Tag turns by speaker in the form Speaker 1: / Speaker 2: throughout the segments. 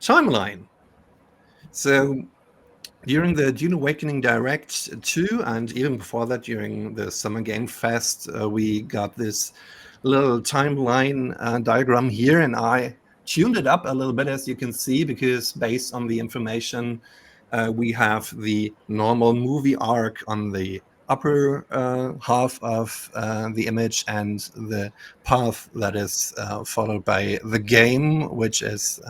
Speaker 1: timeline. So during the Dune Awakening Direct 2, and even before that, during the Summer Game Fest, we got this little timeline diagram here, and I tuned it up a little bit, as you can see, because based on the information, we have the normal movie arc on the upper half of the image and the path that is followed by the game, which is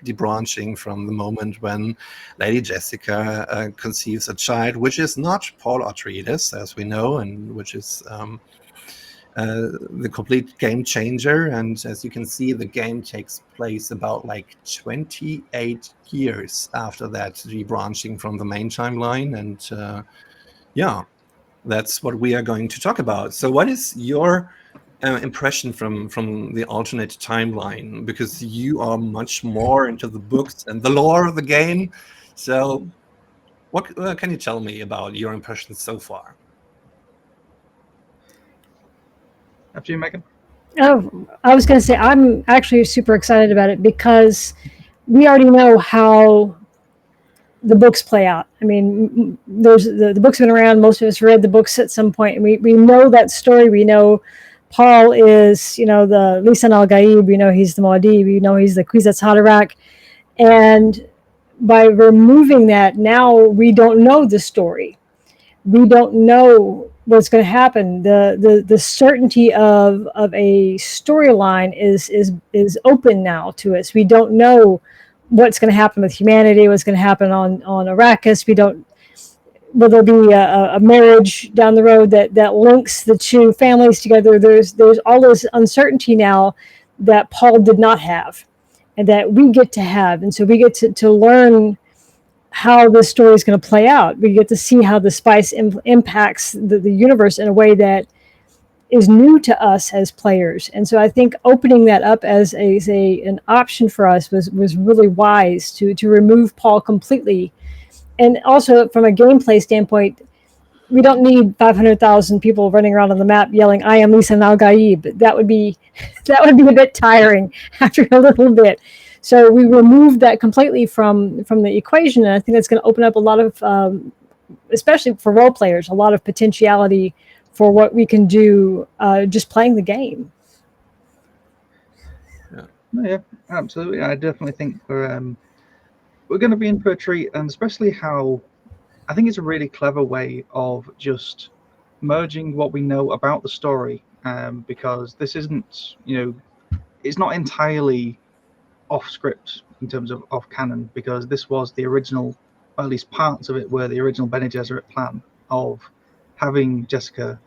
Speaker 1: debranching from the moment when Lady Jessica conceives a child, which is not Paul Atreides, as we know, and which is the complete game changer. And as you can see, the game takes place about like 28 years after that debranching from the main timeline. And yeah, that's what we are going to talk about. So what is your impression from the alternate timeline? Because you are much more into the books and the lore of the game. So what can you tell me about your impressions so far?
Speaker 2: After you, Megan.
Speaker 3: Oh, I was going to say I'm actually super excited about it because we already know how the books play out. I mean, there's the books have been around. Most of us read the books at some point, and we know that story. We know Paul is, the Lisan al-Gaib. We know he's the Muad'Dib. We know he's the Kwisatz Haderach. And by removing that, now we don't know the story. We don't know what's going to happen. The certainty of a storyline is open now to us. We don't know what's going to happen with humanity, what's going to happen on Arrakis. We don't. Will there be a marriage down the road that links the two families together? There's all this uncertainty now that Paul did not have, and that we get to have, and so we get to learn how this story is going to play out. We get to see how the spice impacts the universe in a way that is new to us as players. And so I think opening that up as an option for us was really wise to remove Paul completely. And also from a gameplay standpoint, we don't need 500,000 people running around on the map yelling, "I am Lisan al-Gaib." That would be a bit tiring after a little bit. So we removed that completely from the equation, and I think that's going to open up a lot of, especially for role players, a lot of potentiality for what we can do just playing the game.
Speaker 2: Yeah, absolutely. I definitely think we're going to be in for a treat, and especially how I think it's a really clever way of just merging what we know about the story, because this isn't, it's not entirely off script in terms of off canon, because this was the original, or at least parts of it were the original Bene Gesserit plan of having Jessica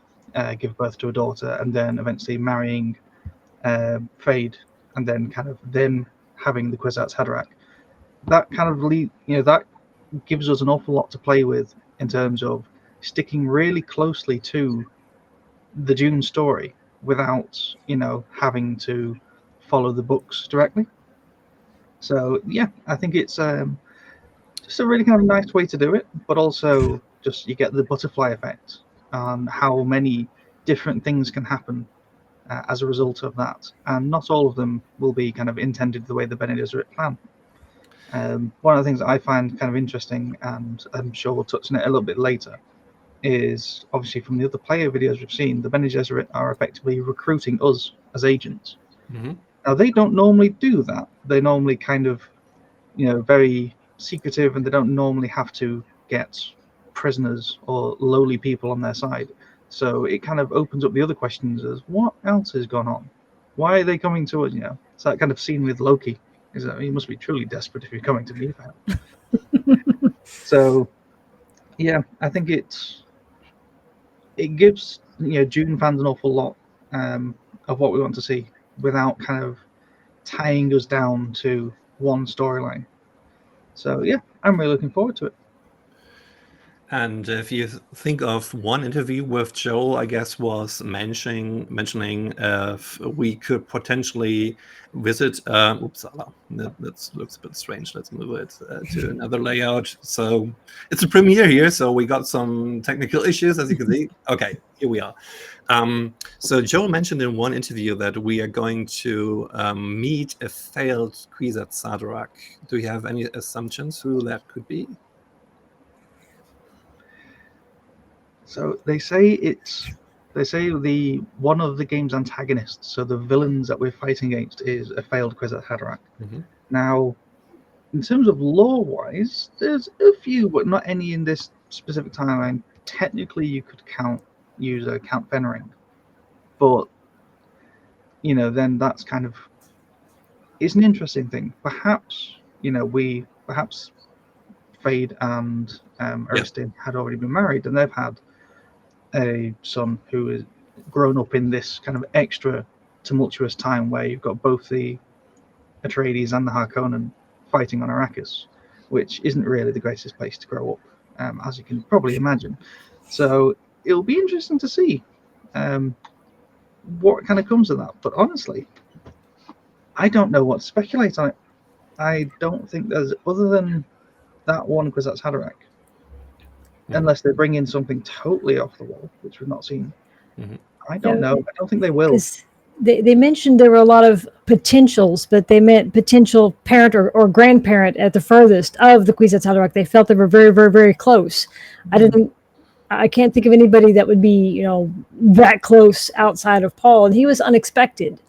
Speaker 2: give birth to a daughter and then eventually marrying Fade, and then kind of them having the Kwisatz Haderach. That kind of that gives us an awful lot to play with in terms of sticking really closely to the Dune story without having to follow the books directly. So yeah, I think it's just a really kind of nice way to do it, but also just you get the butterfly effect on how many different things can happen as a result of that, and not all of them will be kind of intended the way the Bene Gesserit plan. One of the things that I find kind of interesting, and I'm sure we'll touch on it a little bit later, is obviously from the other player videos we've seen, the Bene Gesserit are effectively recruiting us as agents.
Speaker 1: Mm-hmm.
Speaker 2: Now, they don't normally do that. They normally kind of, very secretive, and they don't normally have to get prisoners or lowly people on their side. So it kind of opens up the other questions as what else has gone on? Why are they coming to us? It's that kind of scene with Loki. Is that you must be truly desperate if you're coming to me for help. So, yeah, I think it gives Dune fans an awful lot of what we want to see without kind of tying us down to one storyline. So yeah, I'm really looking forward to it.
Speaker 1: And if you think of one interview with Joel, I guess was mentioning if we could potentially visit Uppsala. That looks a bit strange. Let's move it to another layout. So it's a premiere here, so we got some technical issues, as you can see. Okay, here we are. So Joel mentioned in one interview that we are going to meet a failed Kwisatz Haderach. Do you have any assumptions who that could be?
Speaker 2: So they say the one of the game's antagonists, so the villains that we're fighting against, is a failed Kwisatz Haderach.
Speaker 1: Mm-hmm.
Speaker 2: Now, in terms of lore-wise, there's a few, but not any in this specific timeline. Technically, you could use Count Fenring, but then that's kind of, it's an interesting thing. Perhaps Fade and Aristin had already been married, and they've had a son who is grown up in this kind of extra tumultuous time where you've got both the Atreides and the Harkonnen fighting on Arrakis, which isn't really the greatest place to grow up, as you can probably imagine. So it'll be interesting to see what kind of comes of that. But honestly, I don't know what to speculate on it. I don't think there's, other than that one, because that's Haderach, unless they bring in something totally off the wall, which we've not seen. Mm-hmm. I don't know. I don't think they will.
Speaker 3: They mentioned there were a lot of potentials, but they meant potential parent or grandparent at the furthest of the Kwisatz Haderach. They felt they were very, very, very close. Mm-hmm. I can't think of anybody that would be, that close outside of Paul, and he was unexpected.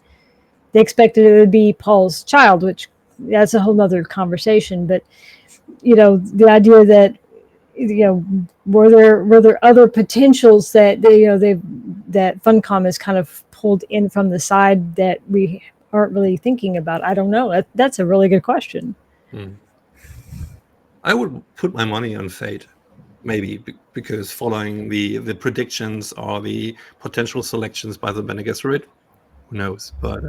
Speaker 3: They expected it would be Paul's child, which that's a whole nother conversation. But the idea that were there other potentials that that Funcom has kind of pulled in from the side that we aren't really thinking about? I don't know. That's a really good question.
Speaker 1: I would put my money on Fate, maybe because following the predictions or the potential selections by the Bene Gesserit, who knows? But